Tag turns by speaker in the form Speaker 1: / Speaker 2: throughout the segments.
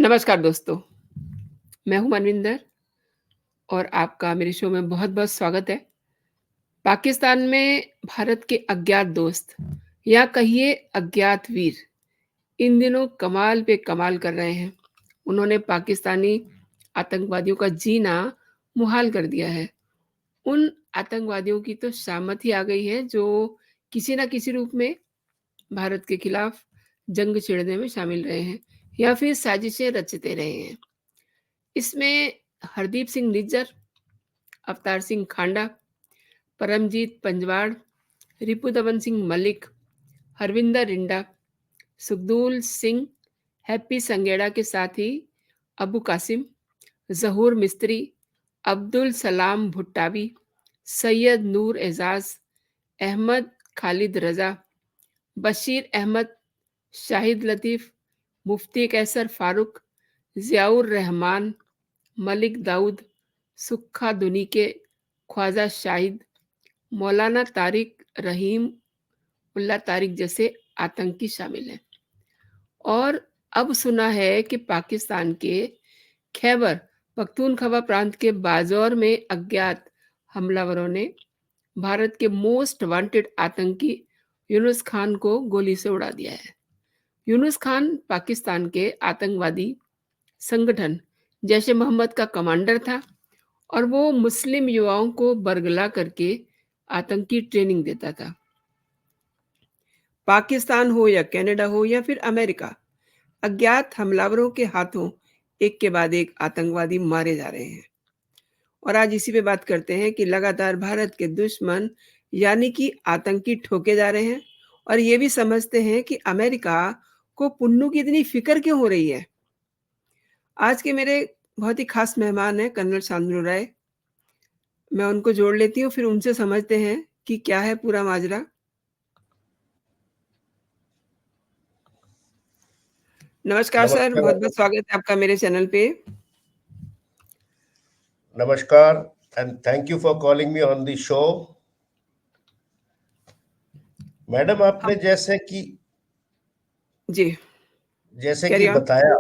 Speaker 1: नमस्कार दोस्तों, मैं हूँ मनविंदर और आपका मेरे शो में बहुत-बहुत स्वागत है। पाकिस्तान में भारत के अज्ञात दोस्त या कहिए अज्ञात वीर इन दिनों कमाल पे कमाल कर रहे हैं। उन्होंने पाकिस्तानी आतंकवादियों का जीना मुहाल कर दिया है। उन आतंकवादियों की तो शामत ही आ गई है जो किसी न किसी रूप में भारत के खिलाफ जंग छेड़ने में शामिल रहे हैं या फिर साजिशें रचते रहे हैं। इसमें हरदीप सिंह निज्जर, अवतार सिंह खांडा, परमजीत पंजवाड़, रिपुदमन सिंह मलिक, हरविंदर रिंडा, सुखदूल सिंह, हैप्पी संगेड़ा के साथ ही अबू कासिम, जहूर मिस्त्री, अब्दुल सलाम भुट्टावी, सैयद नूर एजाज, अहमद खालिद रजा, बशीर अहमद, शाहिद लतीफ़, मुफ्ती कैसर फारूक, ज़ियाउर रहमान, मलिक दाऊद, सुक्खा दुनी के, ख्वाजा शाहिद, मौलाना तारिक रहीम उल्ला तारिक जैसे आतंकी शामिल हैं। और अब सुना है कि पाकिस्तान के खैबर पख्तूनख्वा प्रांत के बाजौर में अज्ञात हमलावरों ने भारत के मोस्ट वांटेड आतंकी यूनुस खान को गोली से उड़ा दिया है। यूनुस खान पाकिस्तान के आतंकवादी संगठन जैश ए मोहम्मद का कमांडर था और वो मुस्लिम युवाओं को बरगला करके आतंकी ट्रेनिंग देता था। पाकिस्तान हो या कनाडा हो या फिर अमेरिका, अज्ञात हमलावरों के हाथों एक के बाद एक आतंकवादी मारे जा रहे हैं। और आज इसी पे बात करते हैं कि लगातार भारत के दुश्मन यानी कि आतंकी ठोके जा रहे हैं और ये भी समझते हैं कि अमेरिका को पुन्नू की इतनी फिक्र क्यों हो रही है। आज के मेरे बहुत ही खास मेहमान हैं कर्नल शांतनु राय। मैं उनको जोड़ लेती हूँ, फिर उनसे समझते हैं कि क्या है पूरा माजरा। नमस्कार सर,
Speaker 2: नमस्कार।
Speaker 1: बहुत-बहुत स्वागत है आपका मेरे चैनल पे।
Speaker 2: नमस्कार and thank you for calling me on the show. Madam आपने
Speaker 1: हम जी,
Speaker 2: जैसे कि
Speaker 1: कैरी ऑन।
Speaker 2: बताया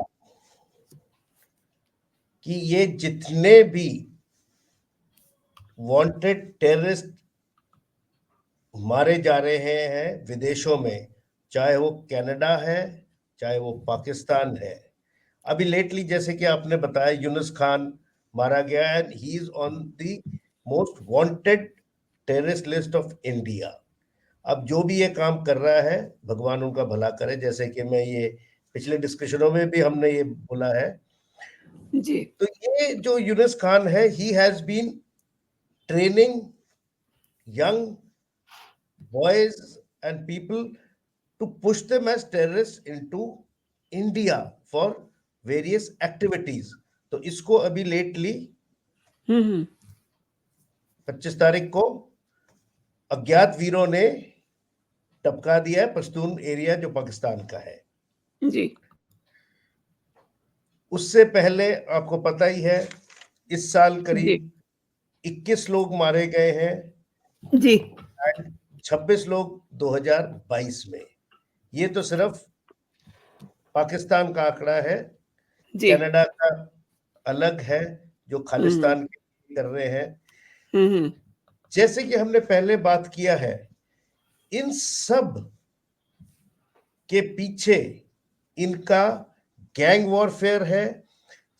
Speaker 2: कि ये जितने भी वांटेड टेररिस्ट मारे जा रहे हैं विदेशों में, चाहे वो कनाडा है, चाहे वो पाकिस्तान है। अभी लेटली जैसे कि आपने बताया यूनुस खान मारा गया and he is on the most wanted terrorist list of India. अब जो भी ये काम कर रहा है भगवान उनका भला करे, जैसे कि मैं ये पिछले डिस्कशनों में भी हमने ये बोला है।
Speaker 1: जी,
Speaker 2: तो ये जो यूनुस खान है, he has been training young boys and people to push them as terrorists into India for various activities. तो इसको अभी लेटली
Speaker 1: हम्म,
Speaker 2: 25 तारीख को अज्ञात वीरों ने टपका दिया है पश्तून एरिया जो पाकिस्तान का है।
Speaker 1: जी,
Speaker 2: उससे पहले आपको पता ही है इस साल
Speaker 1: जी,
Speaker 2: करीब 21 लोग मारे गए हैं
Speaker 1: जी,
Speaker 2: एंड 26 लोग 2022 में। ये तो सिर्फ पाकिस्तान का आंकड़ा है।
Speaker 1: जी,
Speaker 2: कनाडा का अलग है जो
Speaker 1: हम्म,
Speaker 2: खालिस्तान के कर रहे हैं।
Speaker 1: हम्म,
Speaker 2: जैसे कि हमने पहले बात किया है, इन सब के पीछे इनका गैंग वॉरफेयर है।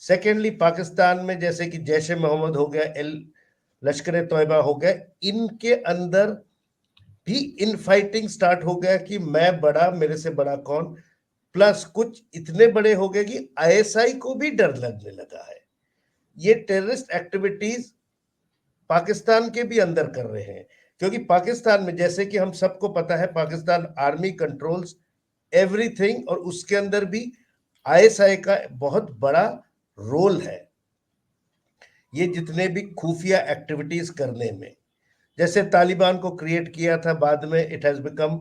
Speaker 2: सेकेंडली पाकिस्तान में जैसे कि जैश ए मोहम्मद हो गया, लश्कर ए तोयबा हो गया, इनके अंदर भी इन फाइटिंग स्टार्ट हो गया कि मैं बड़ा, मेरे से बड़ा कौन। प्लस कुछ इतने बड़े हो गए कि आईएसआई को भी डर लगने लगा है। ये टेररिस्ट एक्टिविटीज पाकिस्तान के भी अंदर कर रहे हैं, क्योंकि पाकिस्तान में जैसे कि हम सबको पता है पाकिस्तान आर्मी कंट्रोल्स एवरीथिंग, और उसके अंदर भी आईएसआई का बहुत बड़ा रोल है ये जितने भी खुफिया एक्टिविटीज करने में। जैसे तालिबान को क्रिएट किया था, बाद में it has become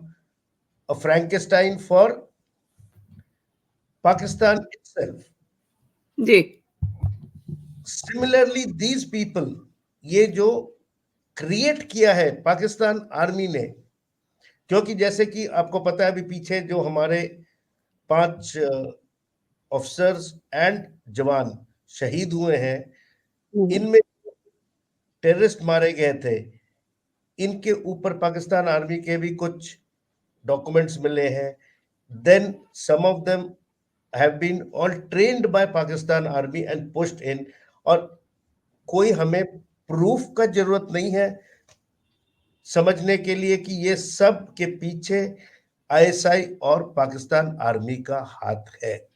Speaker 2: a Frankenstein for Pakistan itself.
Speaker 1: जी,
Speaker 2: सिमिलरली दीज पीपल, ये जो क्रिएट किया है पाकिस्तान आर्मी ने, क्योंकि जैसे कि आपको पता है अभी पीछे जो हमारे 5 ऑफिसर्स एंड जवान शहीद हुए हैं,
Speaker 1: हम्म।
Speaker 2: इनमें टेररिस्ट मारे गए थे, इनके ऊपर पाकिस्तान आर्मी के भी कुछ डॉक्यूमेंट्स मिले हैं. Then some of them have been all trained by Pakistan army and pushed in. और कोई हमें प्रूफ का जरूरत नहीं है समझने के लिए कि ये सब के पीछे आईएसआई और पाकिस्तान आर्मी का हाथ है.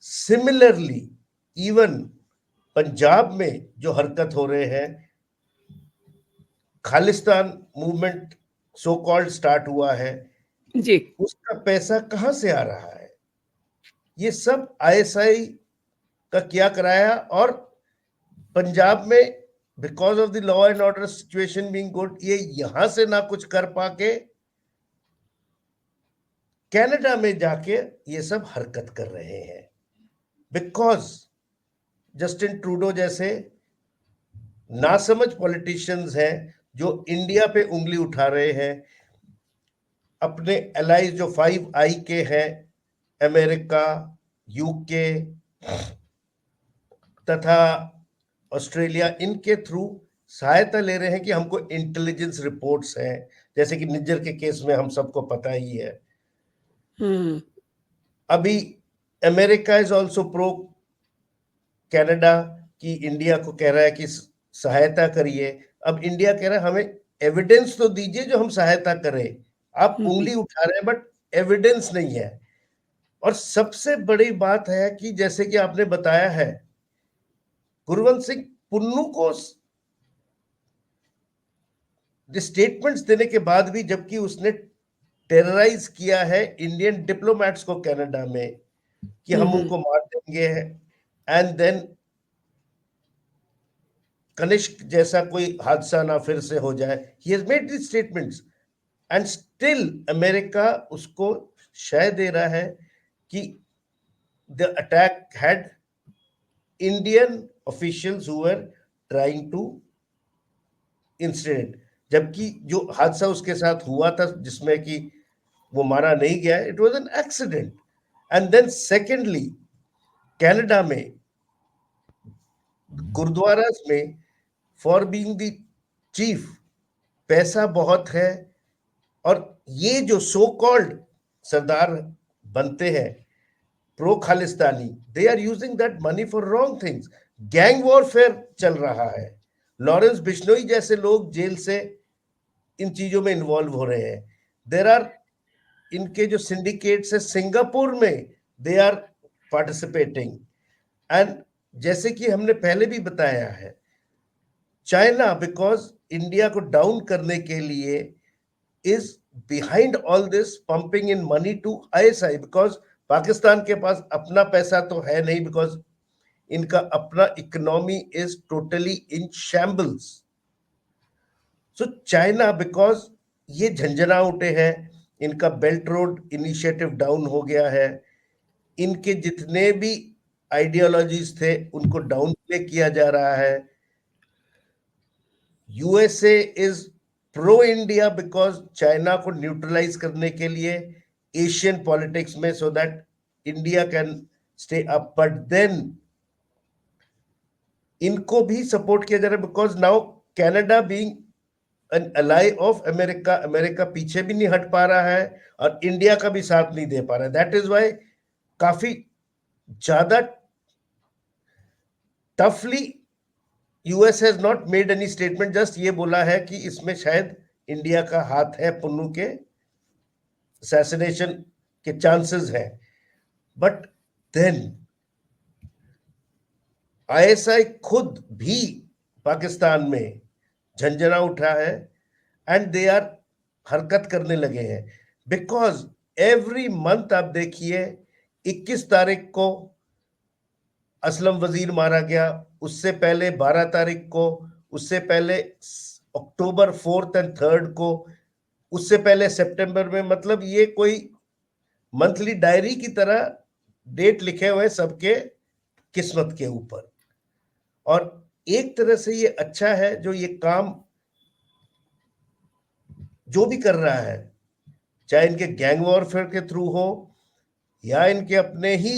Speaker 2: सिमिलरली इवन पंजाब में जो हरकत हो रहे हैं, Khalistan movement so called start हुआ है,
Speaker 1: जी।
Speaker 2: उसका पैसा कहां से आ रहा है? ये सब आईएसआई का किया कराया. और पंजाब में because of the law and order situation being good, ये यहां से ना कुछ कर पाके कनाडा में जाके ये सब हरकत कर रहे हैं. बिकॉज जस्टिन ट्रूडो जैसे नासमझ पॉलिटिशियंस हैं जो इंडिया पे उंगली उठा रहे हैं. अपने एलाइज जो 5 आई के हैं, अमेरिका, यूके तथा ऑस्ट्रेलिया, इनके थ्रू सहायता ले रहे हैं कि हमको इंटेलिजेंस रिपोर्ट्स हैं, जैसे कि निज्जर के केस में हम सबको पता ही है.
Speaker 1: हम्म।
Speaker 2: अभी America is also pro Canada, कि इंडिया को कह रहा है कि सहायता करिए. अब इंडिया कह रहा है हमें एविडेंस तो दीजिए जो हम सहायता करें. आप
Speaker 1: जी।
Speaker 2: उंगली उठा रहे हैं बट एविडेंस नहीं है. और सबसे बड़ी बात है कि जैसे कि आपने बताया है, गुरवंत सिंह पुन्नू को स्टेटमेंट्स देने के बाद भी, जबकि उसने टेरराइज किया है इंडियन डिप्लोमेट्स को कनाडा में कि हम
Speaker 1: हम्म।
Speaker 2: उनको मार देंगे, एंड देन कनिष्क जैसा कोई हादसा ना फिर से हो जाए. He has made this statements and still America उसको शय दे रहा है कि the attack had Indian officials who were trying to incident. जबकि जो हादसा उसके साथ हुआ था जिसमें कि वो मारा नहीं गया, it was an accident. And then secondly, Canada में गुरुद्वारास में फॉर बीइंग द चीफ पैसा बहुत है. और ये जो सो कॉल्ड सरदार बनते हैं pro Khalistani, they are using that money for wrong things. Gang warfare चल रहा है. लॉरेंस बिश्नोई जैसे लोग जेल से इन चीजों में इन्वॉल्व हो रहे हैं. देर आर इनके जो सिंडिकेट्स है सिंगापुर में, दे आर पार्टिसिपेटिंग. एंड जैसे कि हमने पहले भी बताया है, चाइना बिकॉज इंडिया को डाउन करने के लिए is behind all this pumping in money to ISI, because Pakistan के पास अपना पैसा तो है नहीं, बिकॉज इनका अपना economy is totally in shambles. So China because ये झंझना उठे हैं, इनका बेल्ट रोड इनिशिएटिव डाउन हो गया है, इनके जितने भी आइडियोलॉजीज थे उनको डाउन प्ले किया जा रहा है. USA is pro India because China को न्यूट्रलाइज करने के लिए एशियन पॉलिटिक्स में, so that India can stay up. But then इनको भी सपोर्ट किया जा रहा है because now Canada being an ally of America, America पीछे भी नहीं हट पा रहा है और इंडिया का भी साथ नहीं दे पा रहा है. दैट इज वाई काफी ज्यादा टफली US has not made any statement, just ये बोला है कि इसमें शायद इंडिया का हाथ है, पुन्नू के असैसिनेशन के चांसेस हैं. बट देन आईएसआई खुद भी पाकिस्तान में झंझना उठा है एंड दे आर हरकत करने लगे हैं. बिकॉज एवरी मंथ आप देखिए 21 तारीख को असलम वजीर मारा गया, उससे पहले 12 तारीख को, उससे पहले अक्टूबर 4 एंड 3 को, उससे पहले सितंबर में. मतलब ये कोई मंथली डायरी की तरह डेट लिखे हुए सबके किस्मत के ऊपर. और एक तरह से ये अच्छा है जो ये काम जो भी कर रहा है, चाहे इनके गैंग वॉरफेयर के थ्रू हो या इनके अपने ही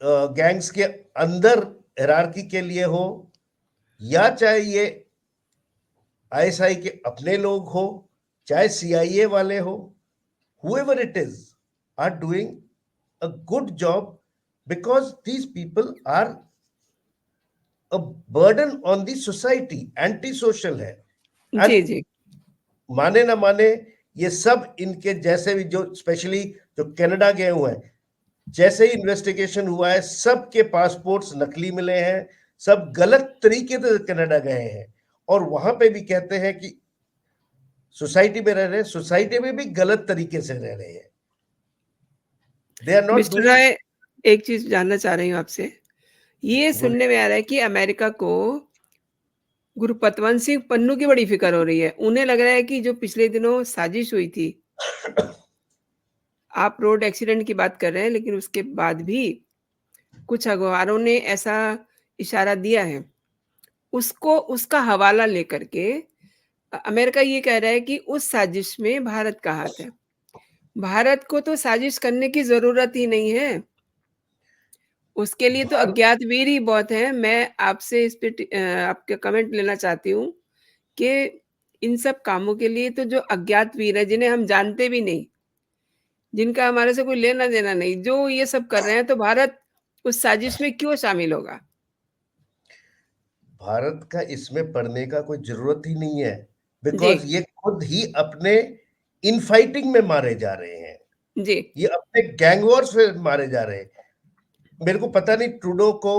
Speaker 2: गैंग्स के अंदर हिरार्की के लिए हो, या चाहे ये आईएसआई के अपने लोग हो, चाहे सीआईए वाले हो, whoever it is are doing a good job, because these people are a burden on the society, anti social है.
Speaker 1: जी
Speaker 2: एंड
Speaker 1: जी
Speaker 2: माने ना माने, ये सब इनके जैसे भी जो स्पेशली जो कनाडा गए हुए हैं, जैसे ही इन्वेस्टिगेशन हुआ है, सबके पासपोर्ट्स नकली मिले हैं, सब गलत तरीके से कनाडा गए हैं, और वहां पे भी कहते हैं कि सोसाइटी में रह रहे हैं, सोसाइटी में भी गलत तरीके से रह रहे हैं. They are not
Speaker 1: mister
Speaker 2: doing.
Speaker 1: Rai, एक चीज जानना चाह रही हूँ आपसे। ये सुनने में आ रहा है कि अमेरिका को गुरु पतवंत सिंह पन्नू की बड़ी फिक्र हो रही है। उन्हें लग रहा है कि जो पिछले दिनों साजिश हुई थी, आप रोड एक्सीडेंट की बात कर रहे हैं, लेकिन उसके बाद भी कुछ अखबारों ने ऐसा इशारा दिया है। उसको उसका हवाला लेकर के अमेरिका ये कह रहा है कि उस साजिश में भारत का हाथ है। भारत को तो साजिश करने की ज़रूरत ही नहीं है। उसके लिए तो अज्ञात वीर ही बहुत हैं। मैं आपसे इस पे आपका कमेंट लेना चाहती हूँ कि इन सब कामों के लिए तो जो अज्ञात वीर हैं, जिन्हें हम जानते भी नहीं, जिनका हमारे से कोई लेना-देना नहीं, जो ये सब कर रहे हैं, तो भारत उस साजिश में क्यों शामिल होगा?
Speaker 2: भारत का इसमें पढ़ने का कोई जरूरत ही नहीं है,
Speaker 1: जी,
Speaker 2: बिकॉज ये खुद ही अपने इनफाइटिंग में मारे जा रहे हैं.
Speaker 1: जी।
Speaker 2: ये अपने गैंग वॉर्स में मारे जा रहे हैं. मेरे को पता नहीं ट्रूडो को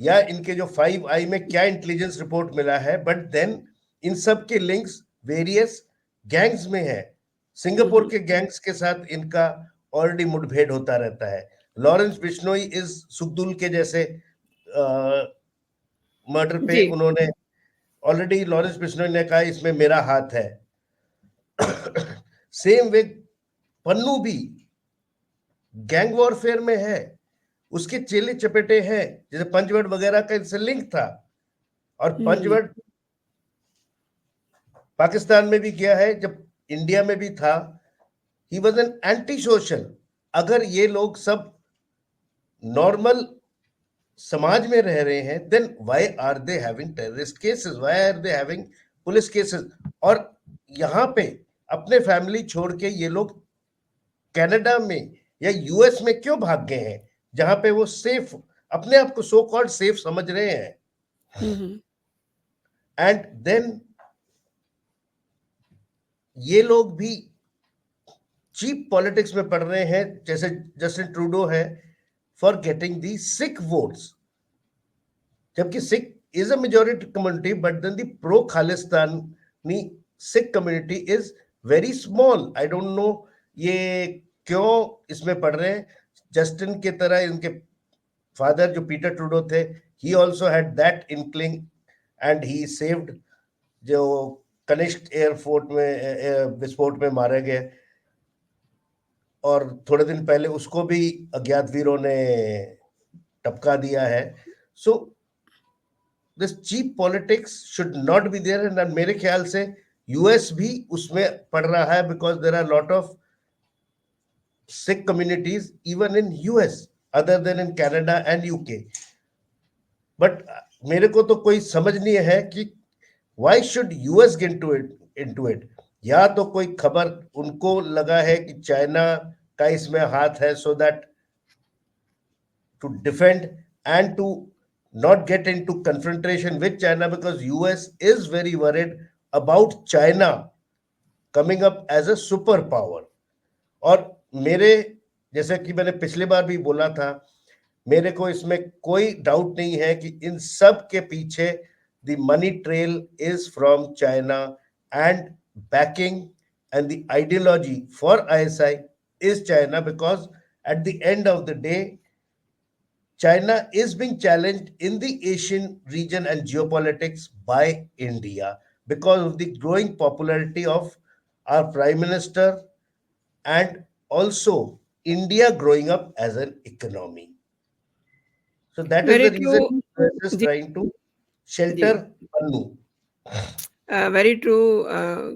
Speaker 2: या इनके जो 5 आई में क्या इंटेलिजेंस रिपोर्ट मिला है, बट देन इन सब के लिंक्स वेरियस गैंग्स में है.
Speaker 1: हुँ,
Speaker 2: सिंगापुर
Speaker 1: हुँ।
Speaker 2: के गैंग्स के साथ इनका ऑलरेडी मुठभेड़ होता रहता है. लॉरेंस बिश्नोई इस सुखदुल के जैसे मर्डर पे
Speaker 1: जी,
Speaker 2: उन्होंने ऑलरेडी, लॉरेंस बिश्नोई ने कहा इसमें मेरा हाथ है. सेम वे पन्नू भी गैंग वॉरफेयर में है, उसके चेले चपेटे हैं, जैसे पंचवट वगैरह का इनसे लिंक था. और
Speaker 1: हुँ, हुँ।
Speaker 2: पंचवट पाकिस्तान में भी गया है, जब इंडिया में भी था. He was an anti social. अगर ये लोग सब नॉर्मल समाज में रह रहे हैं, then why are they having terrorist cases, why are they having police cases? और यहाँ पे अपने फैमिली छोड़ के ये लोग कनाडा में या यूएस में क्यों भाग गए हैं, जहां पे वो सेफ, अपने आप को सो कॉल्ड सेफ समझ रहे हैं?
Speaker 1: हुँ, हुँ।
Speaker 2: एंड देन ये लोग भी चीप पॉलिटिक्स में पड़ रहे हैं, जैसे जस्टिन ट्रूडो है, for getting the Sikh votes. जबकि Sikh is a majority community, but then the pro Khalistani Sikh community is very small. I don't know ये क्यों इसमें पढ़ रहे हैं. जस्टिन की तरह इनके फादर जो पीटर ट्रूडो थे, he also had that inkling, and he saved जो कनिष्क एयरपोर्ट में विस्फोट में मारे गए, और थोड़े दिन पहले उसको भी अज्ञात वीरों ने टपका दिया है. So this cheap politics should not be there. And मेरे ख्याल से यूएस भी उसमें पड़ रहा है, because there are lot of Sikh communities even in US other than in Canada and UK. But मेरे को तो कोई समझ नहीं है कि why should US get into it. या तो कोई खबर उनको लगा है कि चाइना का इसमें हाथ है, so that to defend and to not get into confrontation with China, because US is very worried about China coming up as a superpower. और मेरे, जैसे कि मैंने पिछली बार भी बोला था, मेरे को इसमें कोई डाउट नहीं है कि इन सब के पीछे the money trail is from China, and backing and the ideology for ISI is China, because at the end of the day China is being challenged in the Asian region and geopolitics by India, because of the growing popularity of our Prime Minister, and also India growing up as an economy. So that is
Speaker 1: very
Speaker 2: the
Speaker 1: true.
Speaker 2: reason US is
Speaker 1: जी,
Speaker 2: trying to
Speaker 1: जी।
Speaker 2: shelter Pannu.
Speaker 1: Very true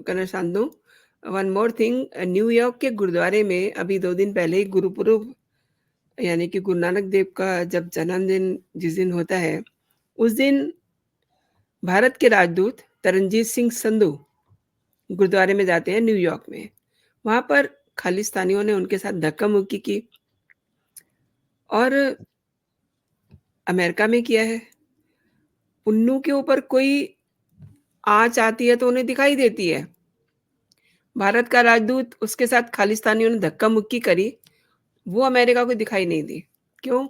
Speaker 1: कनर साधु। One more thing, New York के गुरुद्वारे में अभी 2 दिन पहले ही गुरुपुरब यानी कि गुरु नानक देव का जब जन्मदिन जिस दिन होता है, उस दिन भारत के राजदूत तरनजीत सिंह संधू गुरुद्वारे में जाते हैं न्यूयॉर्क में। वहाँ पर खालिस्तानियों ने उनके साथ धक्का-मुक्की की और अमेरिका में किया है। पुन्नू के ऊपर कोई आँच आती है तो उन्हें दिखाई देती है। भारत का राजदूत उसके साथ खालिस्तानियों ने धक्का-मुक्की करी, वो अमेरिका को दिखाई नहीं दी। क्यों?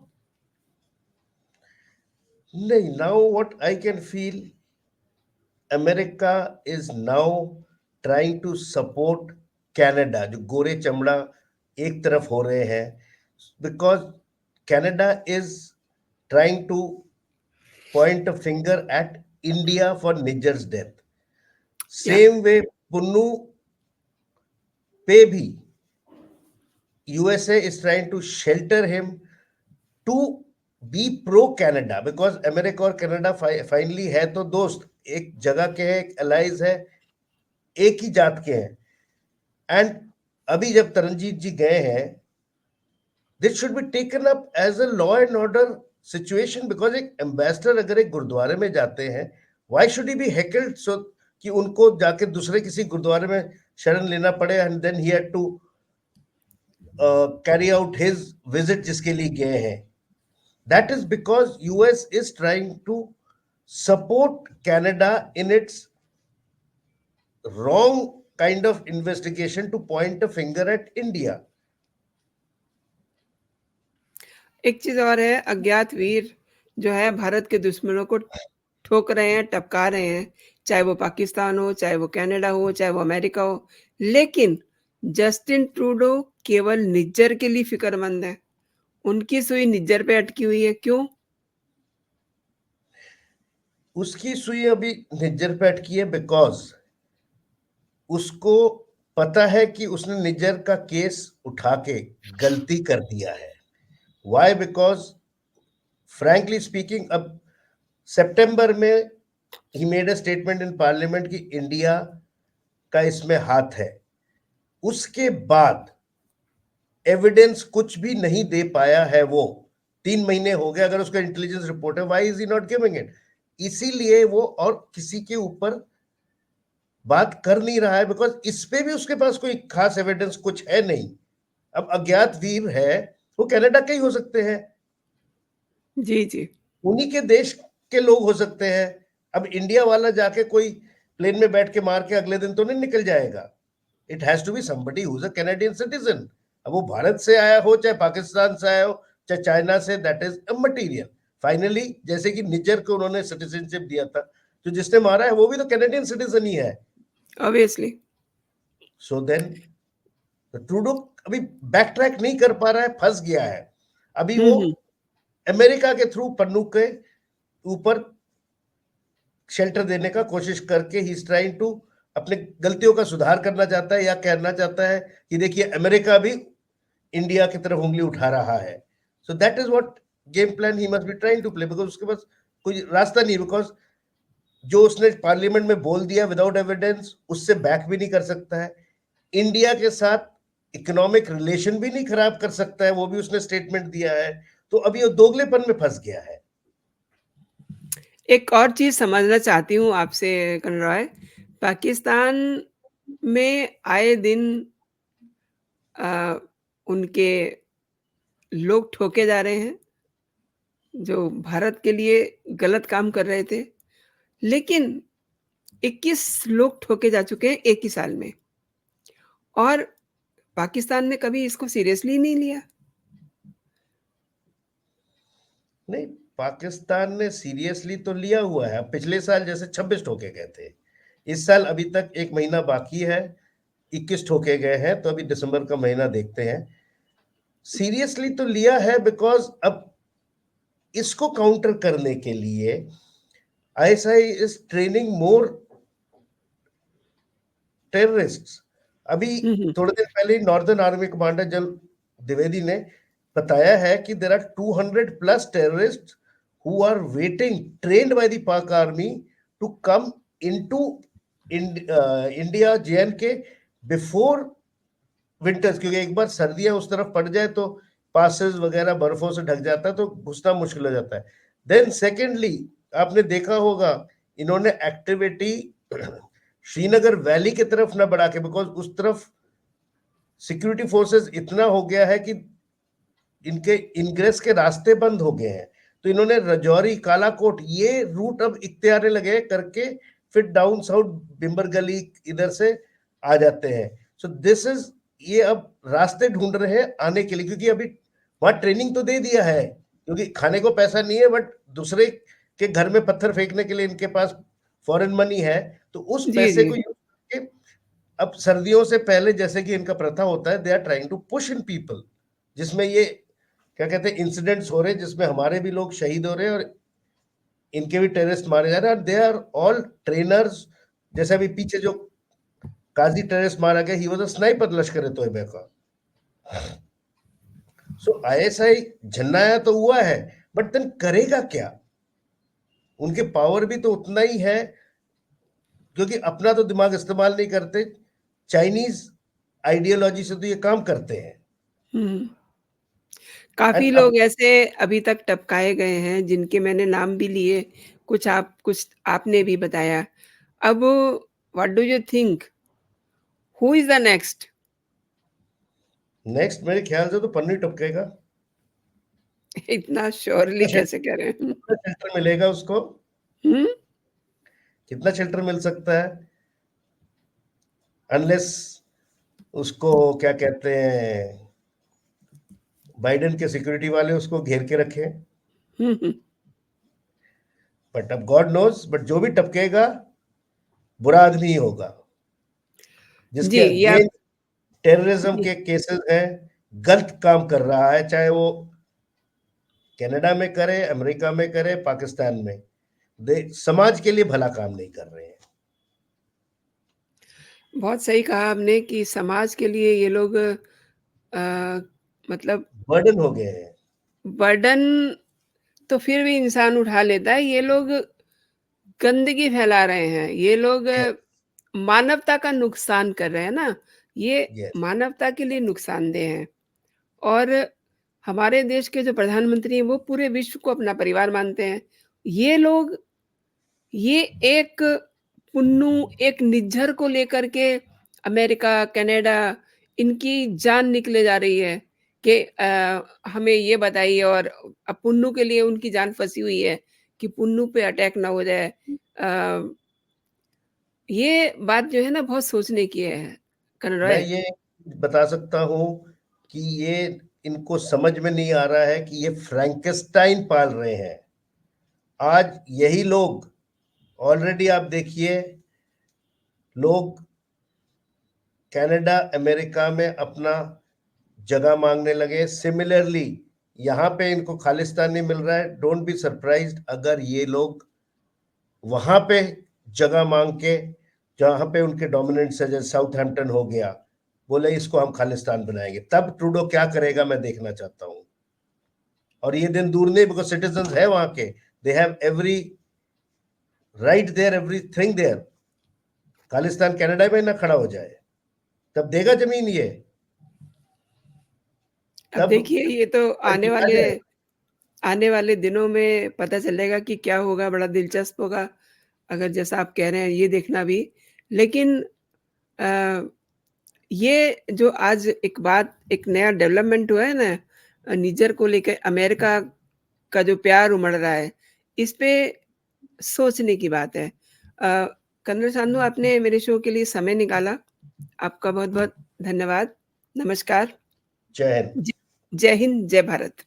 Speaker 2: नहीं, now what I can feel, America is now trying to support Canada, जो गोरे चमड़ा एक तरफ हो रहे हैं, because Canada is trying to point a finger at India for Niger's death.
Speaker 1: या
Speaker 2: Same way पुन्नू पे भी USA is trying to shelter him to be pro Canada, because America और कनाडा फाइनली है तो दोस्त, एक जगह के हैं, एक अलाइज है, एक ही जात के हैं। एंड अभी जब तरनजीत जी गए हैं, this should be taken up as a law and order situation, because एक एम्बेसडर अगर एक गुरुद्वारे में जाते हैं, why should he be heckled so कि उनको जाके दूसरे किसी गुरुद्वारे में शरण लेना पड़े, and then he had to carry out his visit जिसके लिए गए हैं। That is because US is trying to support Canada in its wrong kind of investigation to point a finger at India.
Speaker 1: एक चीज़ और है, अज्ञात वीर जो है भारत के दुश्मनों को ठोक रहे हैं, टपका रहे हैं, चाहे वो पाकिस्तान हो, चाहे वो कनाडा हो, चाहे वो अमेरिका हो। लेकिन जस्टिन ट्रूडो केवल निज्जर के लिए फ़िक्रमंद है। उनकी सुई निज्जर पे अटकी हुई है, क्यों?
Speaker 2: उसकी सुई अभी निज्जर पे अटकी है बिकॉज उसको पता है कि उसने निज्जर का केस उठा के गलती कर दिया है। वाई? बिकॉज फ्रैंकली स्पीकिंग, अब सितंबर में he made a statement in parliament कि इंडिया का इसमें हाथ है। उसके बाद एविडेंस कुछ भी नहीं दे पाया है वो। 3 महीने हो गए, अगर उसका इंटेलिजेंस रिपोर्ट है, why is he not giving it? इसीलिए वो और किसी के ऊपर बात कर नहीं रहा है, बिकॉज इस पे भी उसके पास कोई खास एविडेंस कुछ है नहीं। अब अज्ञात वीर है, वो कनाडा के ही हो सकते हैं,
Speaker 1: जी, जी।
Speaker 2: उन्हीं के देश के लोग हो सकते हैं। अब इंडिया वाला जाके कोई प्लेन में बैठ के मार के अगले दिन तो नहीं निकल जाएगा। It has to be somebody who is a Canadian citizen. अब वो भारत से आया हो, चाहे पाकिस्तान से आया हो, चाहे चाइना से, that is a material. Finally जैसे कि निज्जर को उन्होंने सिटीजनशिप दिया था, तो जिसने मारा है वो भी तो कैनेडियन सिटीजन ही है।
Speaker 1: ऑब्वियसली।
Speaker 2: सो देन ट्रूडो अभी बैक ट्रैक नहीं कर पा रहा है, फंस गया है। अभी
Speaker 1: हुँ,
Speaker 2: वो
Speaker 1: हुँ।
Speaker 2: अमेरिका के थ्रू पन्नू के ऊपर शेल्टर देने का कोशिश करके ही इज ट्राइंग टू अपने गलतियों का सुधार करना चाहता है, या कहना चाहता है कि देखिए अमेरिका भी इंडिया की तरफ उंगली उठा रहा है। So that is what game plan he must be trying to play, because उसके पास कोई रास्ता नहीं, बिकॉज जो उसने पार्लियामेंट में बोल दिया विदाउट एविडेंस, उससे बैक भी नहीं कर सकता है। इंडिया के साथ इकोनॉमिक रिलेशन भी नहीं खराब कर सकता है, वो भी उसने स्टेटमेंट दिया है। तो अभी वो दोगलेपन में फंस गया है।
Speaker 1: एक और चीज़ समझना चाहती हूँ आपसे कनरॉय, पाकिस्तान में आए दिन अ, उनके लोग ठोके जा रहे हैं, जो भारत के लिए गलत काम कर रहे थे। लेकिन 21 लोग ठोके जा चुके हैं एक ही साल में और पाकिस्तान ने कभी इसको सीरियसली नहीं लिया।
Speaker 2: नहीं, पाकिस्तान ने सीरियसली तो लिया हुआ है। पिछले साल जैसे 26 ठोके गए थे, इस साल अभी तक 1 महीना बाकी है, 21 ठोके गए हैं, तो अभी दिसंबर का महीना देखते हैं। सीरियसली तो लिया है, बिकॉज अब इसको काउंटर करने के लिए ISI is training more terrorist. अभी
Speaker 1: हुँ, हुँ।
Speaker 2: थोड़े दिन पहले northern army commander general Dwivedi ने बताया है कि there are 200 plus terrorist who are waiting, trained by the Pak army to come into India JNK before winters, क्योंकि एक बार सर्दियां उस तरफ पड़ जाए तो पासेस वगैरह बर्फों से ढक जाता है तो घुसना मुश्किल हो जाता है। देन सेकेंडली आपने देखा होगा इन्होंने एक्टिविटी श्रीनगर वैली की तरफ ना बढ़ा के, बिकॉज उस तरफ सिक्योरिटी फोर्सेस इतना हो गया है कि इनके इनग्रेस के रास्ते बंद हो गए हैं, तो इन्होंने रजौरी कालाकोट ये रूट अब इख्तियार लगे करके फिर डाउन साउथ बिम्बर गली इधर से आ जाते हैं। सो दिस इज, ये अब रास्ते ढूंढ रहे हैं आने के लिए, क्योंकि अभी वहां ट्रेनिंग तो दे दिया है, क्योंकि खाने को पैसा नहीं है, बट दूसरे के घर में पत्थर फेंकने के लिए इनके पास फॉरेन मनी है, तो उस
Speaker 1: जी,
Speaker 2: पैसे
Speaker 1: जी।
Speaker 2: को यूज करके अब सर्दियों से पहले जैसे कि इनका प्रथा होता है, they are trying to push in people, जिसमें ये क्या कहते हैं इंसिडेंट्स हो रहे हैं जिसमें हमारे भी लोग शहीद हो रहे हैं और इनके भी टेररिस्ट मारे जा रहे हैं। दे आर ऑल ट्रेनर्स, जैसे अभी पीछे जो काजी टेररिस्ट मारा गया, ही वाज अ स्नाइपर लश्कर ए तोयबा का। सो आईएसआई झन्नाया तो हुआ है, बट देन करेगा क्या? उनके पावर भी तो उतना ही है, क्योंकि अपना तो दिमाग इस्तेमाल नहीं करते, चाइनीज आइडियोलॉजी से तो ये काम करते हैं।
Speaker 1: हुँ। काफ़ी
Speaker 2: एंड अब
Speaker 1: लोग ऐसे अभी तक टपकाए गए हैं, जिनके मैंने नाम भी लिए, कुछ आपने भी बताया। अब what do you think who is the next?
Speaker 2: Next मेरे ख्याल से तो पन्नी टपकेगा।
Speaker 1: इतना श्योरली कैसे कह रहे हैं?
Speaker 2: कितना शेल्टर मिलेगा उसको?
Speaker 1: हुँ?
Speaker 2: कितना शेल्टर मिल सकता है? अनलेस उसको क्या कहते हैं, बाइडेन के सिक्योरिटी वाले उसको घेर के रखे।
Speaker 1: हुँ, हुँ।
Speaker 2: बट अब गॉड नोज, बट जो भी टपकेगा बुरा आदमी ही होगा,
Speaker 1: जी,
Speaker 2: जिसके
Speaker 1: ये आप
Speaker 2: अगेंस्ट टेररिज्म
Speaker 1: जी,
Speaker 2: के केसेस हैं, गलत काम कर रहा है, चाहे वो कनाडा में करे, अमेरिका में करे, पाकिस्तान में, दे समाज के लिए भला काम नहीं कर रहे हैं।
Speaker 1: बहुत सही कहा आपने कि समाज के लिए ये लोग मतलब
Speaker 2: बर्डन हो गए हैं।
Speaker 1: बर्डन तो फिर भी इंसान उठा लेता है, ये लोग गंदगी फैला रहे हैं, ये लोग मानवता का नुकसान कर रहे हैं ना, ये
Speaker 2: यस,
Speaker 1: मानवता के लिए नुकसानदेह हैं। और हमारे देश के जो प्रधानमंत्री हैं, वो पूरे विश्व को अपना परिवार मानते हैं। ये लोग ये एक पुन्नू, एक निज्जर को लेकर के अमेरिका, कनाडा इनकी जान निकले जा रही है कि हमें ये बताइए और अब पुन्नू के लिए उनकी जान फँसी हुई है कि पुन्नू पे अटैक ना हो जाए। ये बात जो है ना बहुत सोचने की है, कर्ण
Speaker 2: मैं
Speaker 1: रॉय।
Speaker 2: ये बता सकता हूँ कि ये इनको समझ में नहीं आ रहा है कि ये फ्रैंकेस्टाइन पाल रहे हैं। आज यही लोग, ऑलरेडी आप देखिए, लोग कनाडा, अमेरिका में अपना जगह मांगने लगे। सिमिलरली यहाँ पे इनको खालिस्तान नहीं मिल रहा है, डोंट बी सरप्राइज्ड अगर ये लोग वहां पे जगह मांग के, जहां पे उनके डोमिनेंट्स है, जैसे साउथहैम्पटन हो गया, बोले इसको हम खालिस्तान बनाएंगे, तब ट्रूडो क्या करेगा मैं देखना चाहता हूं। और ये दिन दूर नहीं, बिकॉज सिटीजन है वहां के, they have every right there, everything there. Khalistan Canada में ना खड़ा हो जाए, तब देगा जमीन ये,
Speaker 1: अब
Speaker 2: तब
Speaker 1: देखिए ये तो
Speaker 2: आ जाए।
Speaker 1: आने वाले दिनों में पता चलेगा कि क्या होगा, बड़ा दिलचस्प होगा, अगर जैसा आप कह रहे हैं ये देखना भी। लेकिन अ, ये जो आज एक नया डेवलपमेंट हुआ है ना निज्जर को लेके अमेरिका का जो प्यार उमड़ रहा है, इस पे सोचने की बात है। कन्वर सानू आपने मेरे शो के लिए समय निकाला, आपका बहुत-बहुत धन्यवाद। नमस्कार।
Speaker 2: जय हिंद।
Speaker 1: ज जय हिंद, जय भारत।